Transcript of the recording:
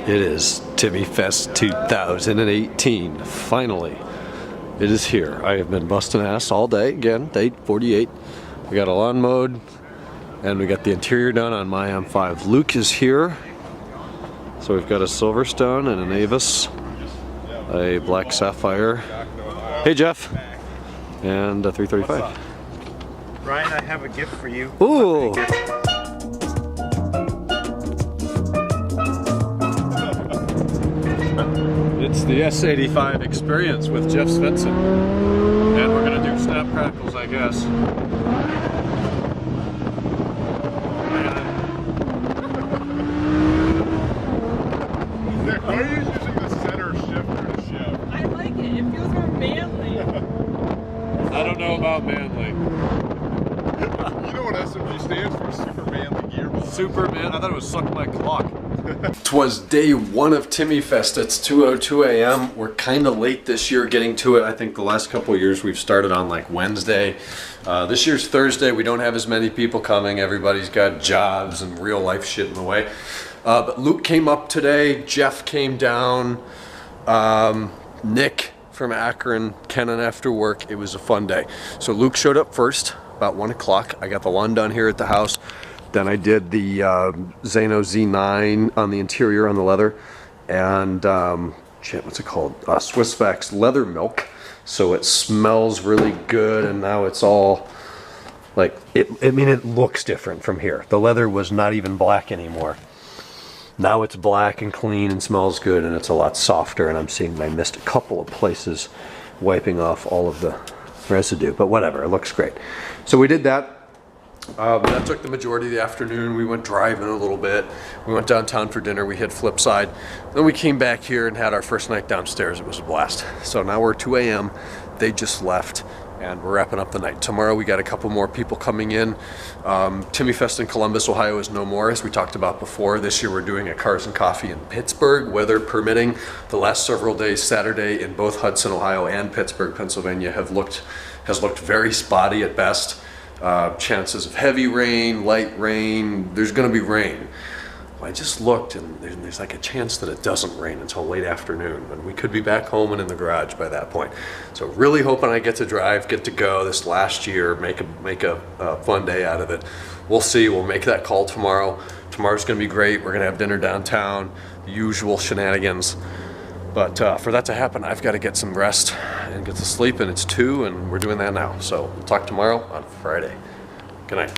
It is Timmy Fest 2018. Finally, it is here. I have been busting ass all day. Again, day 48. We got a lawn mowed, and we got the interior done on my M5. Luke is here. So we've got a Silverstone and an Avis, a Black Sapphire. Hey Jeff, and a 335. Ryan, I have a gift for you. Ooh. It's the S85 experience with Jeff Svensson. And we're gonna do snap crackles, I guess. Why are you using the center shifter to shift? I like it. It feels more manly. I don't know about manly. You know what SMG stands for? Super manly gearbox. Superman, I thought it was suck my clock. Twas day one of Timmy Fest. It's 2:02 a.m. We're kind of late this year getting to it. I think the last couple of years we've started on like Wednesday. This year's Thursday. We don't have as many people coming. Everybody's got jobs and real life shit in the way. But Luke came up today. Jeff came down. Nick from Akron, Kenan after work. It was a fun day. So Luke showed up first about 1 o'clock. I got the lawn done here at the house. Then I did the Zano Z9 on the interior on the leather, and shit, what's it called? Swiss Vax leather milk. So it smells really good, and now it's all like I mean, it looks different from here. The leather was not even black anymore. Now it's black and clean and smells good, and it's a lot softer. And I'm seeing I missed a couple of places wiping off all of the residue, but whatever, it looks great. So we did that. That took the majority of the afternoon. We went driving a little bit. We went downtown for dinner. We hit Flipside. Then we came back here and had our first night downstairs. It was a blast. So now we're 2 a.m. They just left, and we're wrapping up the night. Tomorrow we got a couple more people coming in. Timmy Fest in Columbus, Ohio is no more, as we talked about before. This year we're doing a Cars and Coffee in Pittsburgh, weather permitting. The last several days, Saturday in both Hudson, Ohio and Pittsburgh, Pennsylvania, has looked very spotty at best. Chances of heavy rain, light rain. There's going to be rain. I just looked, and there's like a chance that it doesn't rain until late afternoon, and we could be back home and in the garage by that point. So really hoping I get to drive, get to go this last year, make a fun day out of it. We'll see. We'll make that call tomorrow. Tomorrow's going to be great. We're going to have dinner downtown, the usual shenanigans. But for that to happen, I've got to get some rest and get to sleep, and it's 2, and we're doing that now. So we'll talk tomorrow on Friday. Good night.